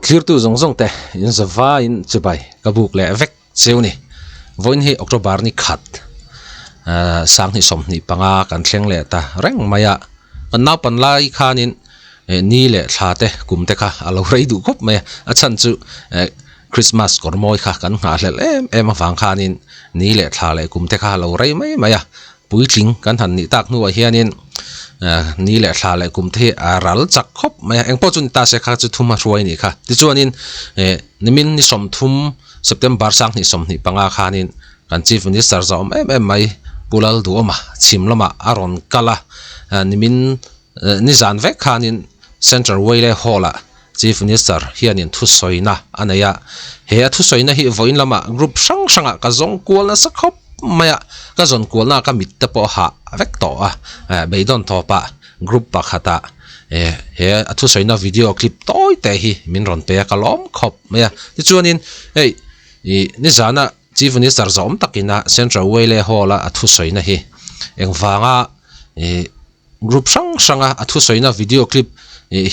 clear tu zong te in zava in chibai kabuk le vek cheuni voin hi october ni khat sang ni som ni panga kan thleng le ta reng maya kan na pan lai khanin ni le thate kumte kha alo rei du khop me a chan chu Christmas kormoi kha kan nga hlel em awang khanin ni le thla le kumte kha alo rei mai maya puitling kan han ni tak nu a hianin ni le thla le kumte a ral chak khop maya engpo chun ta se kha chu thuma ruai ni kha ti chuanin nimin ni som thum September sang ni som ni panga khanin kan chief minister zom em mai pulal duama chimlama aron kala nimin ni zan vek khanin central wayle hola chief minister hianin thu soina anaya he thu soina hi voin lama group sang sanga ka zong kual na sakhop maya ka zon kual na ka mit te po ha vek to beidon thopa group pakhata he thu soina video clip toy te hi min ron pe ka lom khop maya ti chuanin ni zana chief minister zom takina central wayle hola thu soina hi engwanga group sanga thu soina video clip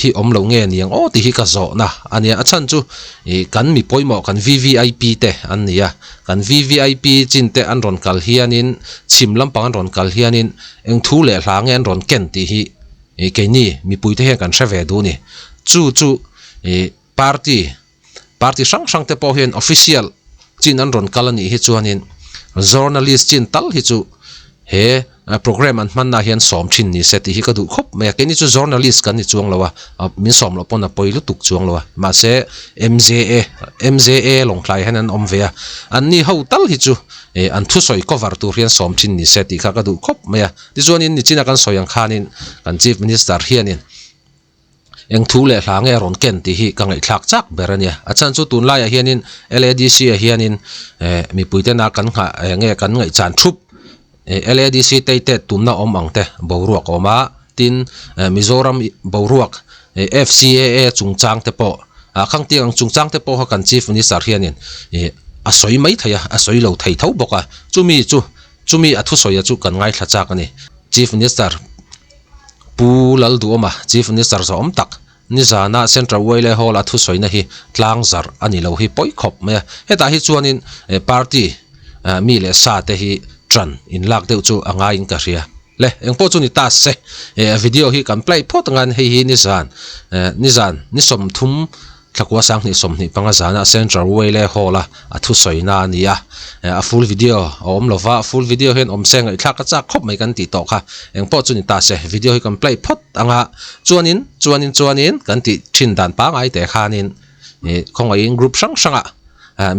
hi omlo nge niang ti hi ka zo na ania achan chu kan mi poimo kan VVIP te ania kan VVIP chin te an ron kal hianin chimlam pang an ron kal hianin eng thu le hlang en ron ken ti hi ke ni mi puite he kan save du ni chu party sang te po hian official chin an ron kal ani hi chuanin journalist chin tal hi chu he program an man na hian som thin ni set hi ka du khop me ke ni chu journalist kan ni chuang lawa min som lo pon a poilu tuk chuang lawa ma se MJA long thlai hanan om ve an ni ho tal hi chu an thu soi cover tu hian som thin ni set hi ka du khop me ti chuanin ni china kan soyang khanin kan chief minister hianin eng thu le hlang e ron ken ti hi ka ngai thlak chak berania achan chu tun lai a hianin LADC a hianin mi puite na kan nga nge kan ngai chan thup LADC te tumna om angte boruak oma tin Mizoram boruak FCAA chungchang te po khang tiang chungchang te po kan chief minister hianin asoi mai thaya asoi lo thei tho boka chumi athu soya chu kan ngai thachak ani chief minister pulal duoma chief minister zom tak ni zana central wayle hall athu soina hi tlang zar ani lo hi poi khop me heta hi chuanin party mi le sa te hi tran in lak deuh chu anga in ka ria le engpo chu ni ta se video hi kan play phot ngan hi ni zan ni som thum thakwa sang ni som ni panga zana central wayle hola athu soina ania a full video om lova full video hen om seng thak ka chak khop mai kan ti to kha engpo chu ni ta se video hi kan play phot anga chuanin kan ti thin dan pa ngai te khanin khonga in group sanga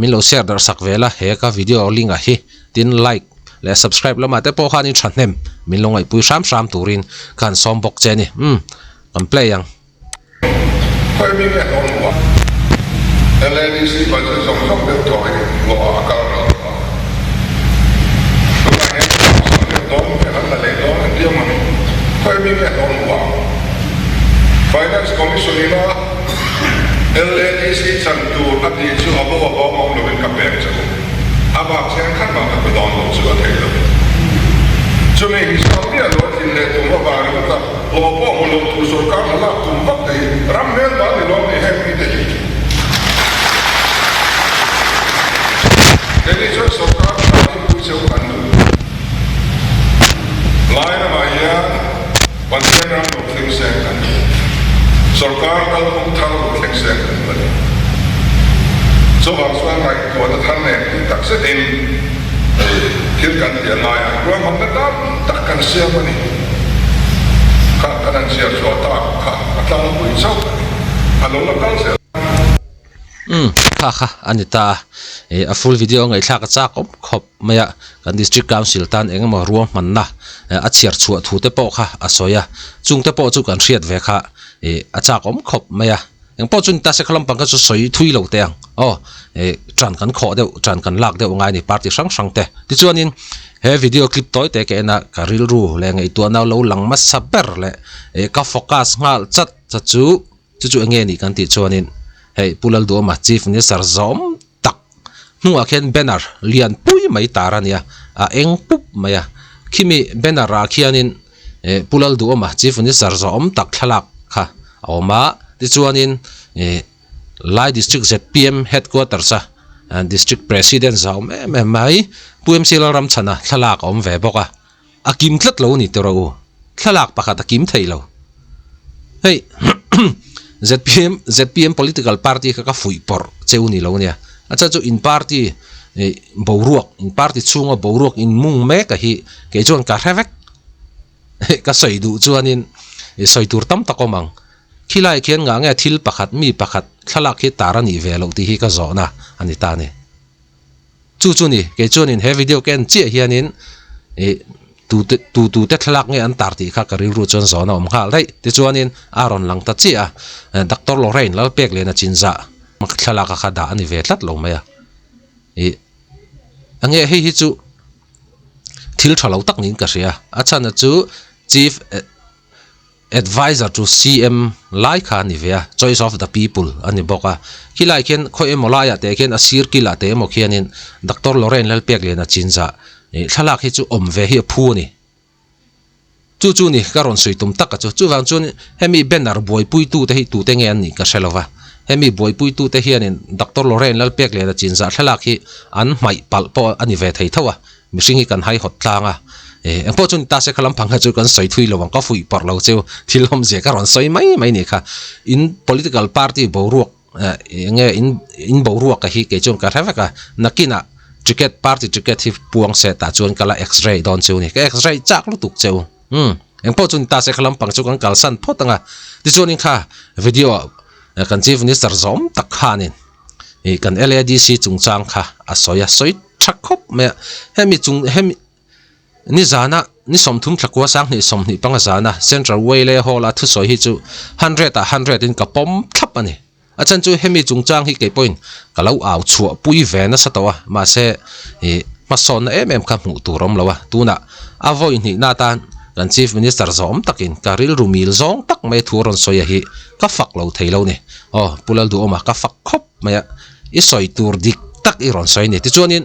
min lo share dar sak vela he ka video link a hi tin like le subscribe lama te po khanin thanem min longai pui sam turin kan som bok cheni kan play yang khoi mi me on wa LADC ba chu som som de to ai wa ka ro ko ma he som de to me han la le do ndio ma khoi mi me on wa finance commission ila LADC chan tu ati chu abo mo lo ben ka pe chu aba chen khan ba ka don lo chu a thei lo chu me hi som ya lo tin le tu ma ba ri ta o po mo lo tu so ka la tu ba te ram ne ba ni lo ni he mi te Jadi so so ka ta ni pu chu kan lu lai na ma ya wan chen ram lo thing se kan sarkar ka kum thang lo thing se kan ba so bang suan ngai ko ta than ne tak se din kir kan dia lai ro ma ta tak kan sia ma ni ka kan sia so ta ka ta lo pu chau alo la kan se kha anita a full video ngai thla ka chak khop maya kan district council tan engma ruam manna a chiar chu thu te po kha asoya chung te po chu kan riat ve kha a chak khop maya eng po chun ta se khalam pang ka chu soi thui lo teang tran kan kho deuh tran kan lak deuh ngai ni party sang te ti chuanin he video clip toy te ke na ka ril ru le ngai tu naw lo lang ma saber le ka focus ngal chat chu nge ni kan ti chuanin hey pulal do ma chief minister zom tak nu a khen banner lian pui mai tarania a eng pup maya kimi banner ra khianin pulal do ma chief minister zom tak thalak kha awma ti chuanin lai district ZPM headquarters district president zau me mai puem sila ram chana thalak om ve boka akim tlat lo ni tero thalak pakhat akim thailo hey ZPM political party ka fui por cheuni lo nia acha chu in party boruak in party chunga boruak in mung me ka hi ke chuan ka revek ka soidu chuanin soitur tam takomang khilai khian nga nge thil pakhat mi pakhat thalak hi tarani velo ti hi ka zona ani ta ne chu ni ke chuanin he video ken chi hianin tu te thalak nge an tar ti kha ka ri ru chon zona om khal dai ti chuanin aron lang ta chi Dr. Lorraine lal pek le na chinza mak thalak kha da ani ve tlat lo maya ange hi chu thil thalo tak nin ka ria achana chu chief advisor to CM like ani vea choice of the people ani boka khilai khen khoi molaya te khen asir kila te mo khianin Dr. Lorraine lal pek le na chinza thalak hi chu om ve hi phu ni chu ni karon suitum tak chu wang chun hemi banner boy pui tu te hi tu te nge an ni ka selova hemi boy pui tu te hianin Dr. Lorraine lal pek le na chinza thalak hi an mai pal po ani ve thei thawa mishing hi kan hai hot tlanga en po chun ta se khalam phanga chu kan soi thui lowang ka fui por lo chu thilhom je karon soi mai ni kha in political party boruak nge in boruak ka hi ke chun ka thava ka nakina ticket party ticket hi puang se ta chun kala x-ray don chu ni ka x-ray chak lu tuk cheu en po chun ta se khalam phang chu kan kalsan photanga ti chun in kha video kan chief minister zom tak khanin kan LADC chungchang kha asoya soi thakhop me hemi ni zana ni somthum thlakwa sang ni somni panga zana central way le hola thu soi hi chu 100 in ka pom thlap ani achan chu hemi chungchang hi ke point kalau aw chu pui ve na satawa ma se ma son em kha mu turom lawa tuna avoid ni na tan kan chief minister zom takin karil rumil zong tak mai thuron soya hi ka fak lo theilo ni pulal du oma ka fak khop maya i soi tur dik tak i ron soi ni ti chuanin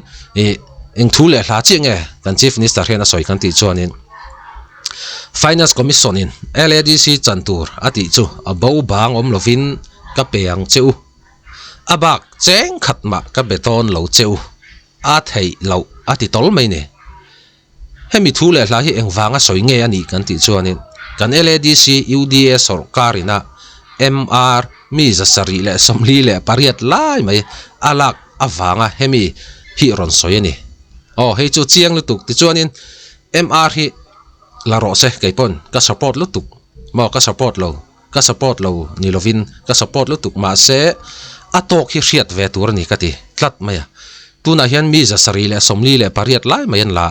eng thule hla chi nge kan chief minister hena soi kan ti chuanin finance commission in LADC chantur ati chu abo bang om lovin ka peang cheu abak cheng khatma ka beton lo cheu a thei lo ati tol mai ne hemi thule hla hi engwanga soi nge ani kan ti chuanin kan LADC UDA sarkarina MR mi zasari le somli le pariat lai mai alak awanga hemi hi ron soi ani hei chu chiang lutuk ti chuanin MR hi la ro se kaipon ka support lutuk mo ka support lo ni lovin ka support lutuk ma se atok hi riat ve tur ni kati tlat maya tuna hian mi zasari le somli le pariat lai mai an la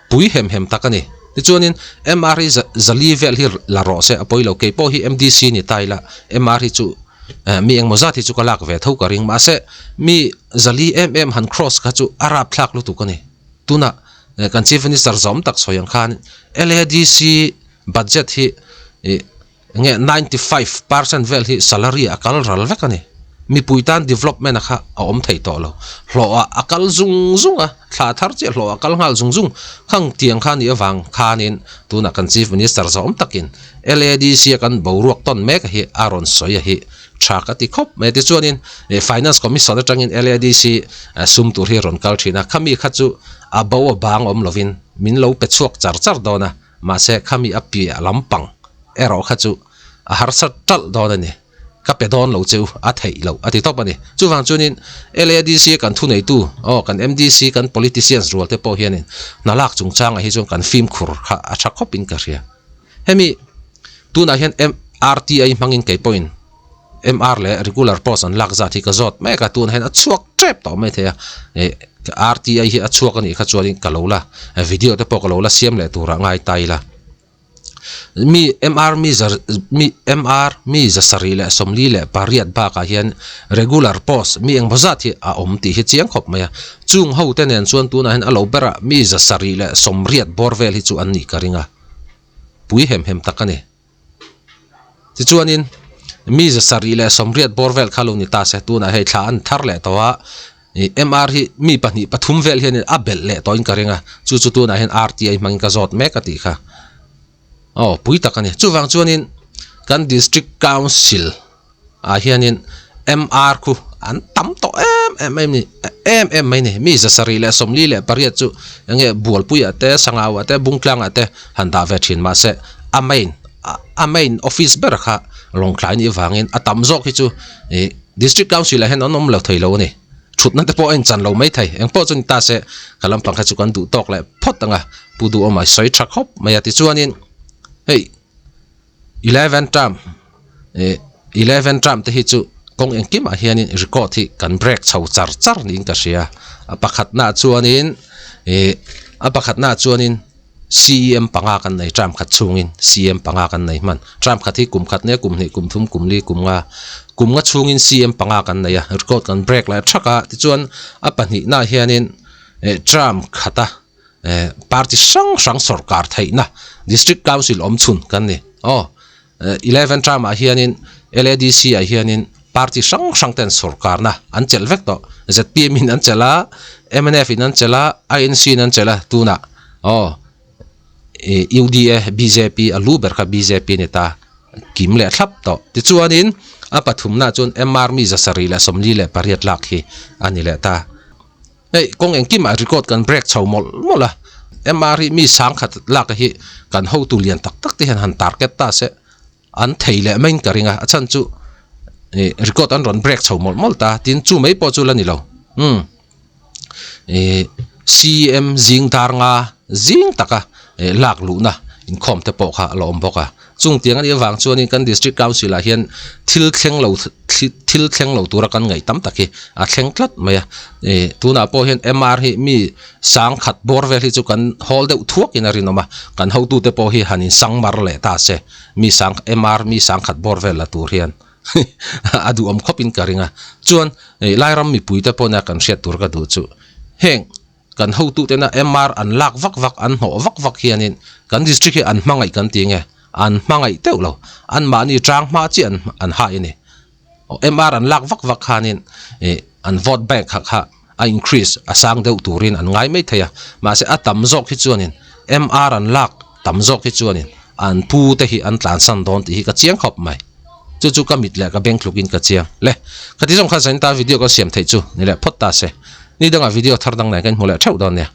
pui hem takani ti chuanin MR hi zali vel hi la ro se apoi lo ke po hi MDC ni taila MR hi chu mi eng mozati chu kalak ve tho ka ring ma se mi zali han cross ka chu arab thlak lu tu kani tuna kan chief minister zom tak soyang khan LADC budget hi nge 95% vel hi salary akal ral ve kani mi puitan development kha om thei to lo hlo akal zung thla thar che hlo akal ngal zung khang tiang khan ni awang khanin tuna kan chief minister zom takin LADC kan boruak ton mek hi aron soya hi thakati khop me ti chuanin finance commission atangin LADC sum tur hi ron kal thina khami khachu abo bang om lovin min lo pe chuak char dona ma se khami api lampang ero khachu a har sat tal dona ni ka pe don lo cheu a thei lo ati top ani chuwang chunin LADC kan thu nei tu kan MDC kan politicians role te po hianin nalak chungchang a hi chung kan film khur kha a tha khopin ka ria hemi tuna hian RTI mangin ke point MR le regular post an lak za thi ka zot me ka tun hen a chuak trap to me thea RTI hi a chuak ani kha chuanin kalola video te po kalola siam le tura ngai taila MR mi zasari le somli le pariat ba ka hian regular post mi eng bozat hi a om ti hi chiang khop maya chung ho tenen chuan tuna hen alo bera mi zasari le somriat borvel hi chu an ni karinga pui hem takani ti chuanin mi zasari le somriat borvel khaluni ta se tuna hei thla an thar le towa MR hi mi pani pathum vel hian abel le toin karinga chu tuna hen RTI mangin ka zot me ka ti kha pui takani chuwang chuanin kan district council a hianin MR ku an tam to em mai ni mi za sari le somli le pariat chu nge bual puya te sangawa te bungklang ate handa ve thin ma se amain office ber kha long klein i wangin atam zo ki chu district council a hen onom lo thailo ni thut na te po en chan lo mai thai eng po chun ta se kalam pang kha chu kan du tok le phot anga pudu o mai soi thak hop mai ati chuanin hey 11 tram te hi chu kong eng kim a hianin record hi kan break chho char ning ka sia apakhat na chuanin CM panga kan nei tram khat chungin CM panga kan nei man tram khat hi kum khat ne kum ni kum thum kum li kum nga chungin CM panga kan nei record kan break la thaka ti chuan apani na hianin tram khata party sang sarkar thaina district council om chun kan ni 11 tram a hianin LADC a hianin party sang ten sarkar na an chel vek to ZPM in an chela MNF in an chela INC in an chela tuna UDA BJP aluber kha BJP neta kim le thlap to ti chuanin a pathum na chun MR mi za sari la somli le pariat lak hi ani le ta ei kong eng kim a record kan break chho mola MR mi sang khat lak hi kan ho tu lian tak ti han target ta se an theile main karinga achan chu record an ron break chho mol ta tin chu mai po chu la ni lo CM jing dar nga jing taka lak lu na in khom te po kha lo om boka chung tiang ani wang chuan kan district council a hian thil thleng lo tura kan ngai tam taki a thleng tlat maya tuna po hian MR hi mi sang khat borvel hi chu kan hol de thuak in arinoma kan ho tu te po hi hanin sang mar le ta se mi sang MR mi sang khat borvel la tur hian adu om khopin karinga chuan lairam mi pui te po na kan hriat tur ka du chu heng kan ho tu te na MR an lak vak an ho vak hianin kan district hi an hmangai kan tinge an hmangai teulo an mani trang ma chi an ha ini MR an lak vak hanin an vote bank kha a increase asang deuh turin an ngai mai thaya ma se atam zok hi chuanin MR an lak tam zok hi chuanin an pu te hi an tlan san don ti hi ka chiang khop mai chu ka mit le ka bank login ka chiang le khati jong kha san ta video ka siam thei chu ni le phot ta se ni danga video thar dang nai kan hole theu don ne